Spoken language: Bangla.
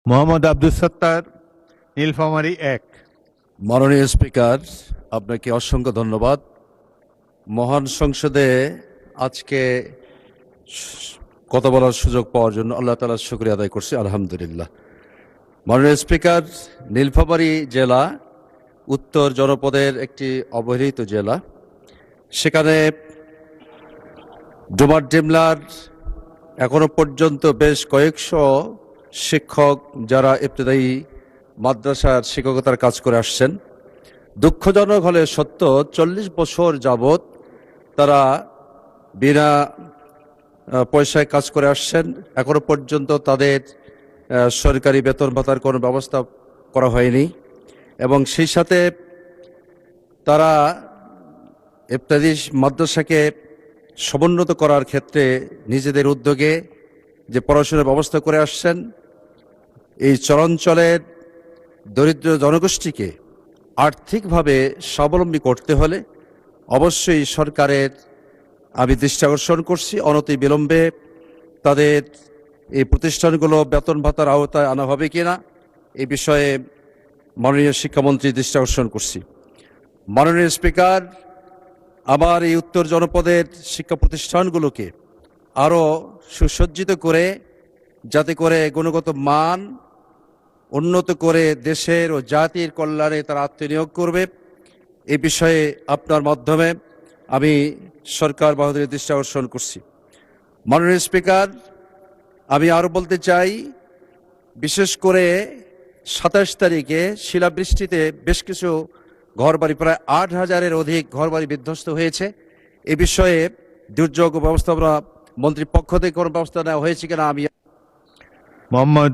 মোহাম্মদ আব্দুল সত্তার, নীলফামারী ১। মাননীয় স্পিকার, আপনাকে অসংখ্য ধন্যবাদ। মহান সংসদে আজকে কথা বলার সুযোগ পাওয়ার জন্য আল্লাহ তাআলার শুকরিয়া আদায় করছি, আলহামদুলিল্লাহ। মাননীয় স্পিকার, নীলফামারী জেলা উত্তর জনপদের একটি অবহেলিত জেলা। সেখানে ডুমারডিমলার এখনো পর্যন্ত বেশ কয়েকশো শিক্ষক যারা ইবতেদায়ী মাদ্রাসার শিক্ষকতার কাজ করে আসছেন। দুঃখজনক হলে সত্য, 40 বছর যাবৎ তারা বিনা পয়সায় কাজ করে আসছেন। এখনো পর্যন্ত তাদের সরকারি বেতন ভাতার কোনো ব্যবস্থা করা হয়নি, এবং সেই সাথে তারা ইবতেদায়ী মাদ্রাসাকে সমুন্নত করার ক্ষেত্রে নিজেদের উদ্যোগে যে পড়াশোনার ব্যবস্থা করে আসছেন। এই চরাঞ্চলের দরিদ্র জনগোষ্ঠীকে আর্থিকভাবে স্বাবলম্বী করতে হলে অবশ্যই সরকারের আমি দৃষ্টি আকর্ষণ করছি, অনতিবিলম্বে তাদের এই প্রতিষ্ঠানগুলো বেতন ভাতার আওতায় আনা হবে কিনা এই বিষয়ে মাননীয় শিক্ষামন্ত্রী দৃষ্টি আকর্ষণ করছি। মাননীয় স্পিকার, আমার এই উত্তর জনপদের শিক্ষা প্রতিষ্ঠানগুলোকে আরও সুসজ্জিত করে, যাতে করে গুণগত মান উন্নত করে দেশের ও জাতির কল্যাণে তারা আত্মনিয়োগ করবে, এ বিষয়ে আপনার মাধ্যমে আমি সরকার বাহাদুরের দৃষ্টি আকর্ষণ করছি। মাননীয় স্পিকার, আমি আরও বলতে চাই, বিশেষ করে 27 তারিখে শিলাবৃষ্টিতে বেশ কিছু ঘরবাড়ি, প্রায় 8,000-এর অধিক ঘরবাড়ি বিধ্বস্ত হয়েছে। এ বিষয়ে দুর্যোগ ব্যবস্থাপনা মন্ত্রীর পক্ষ থেকে কোনো ব্যবস্থা নেওয়া হয়েছে কিনা আমি মোহাম্মদ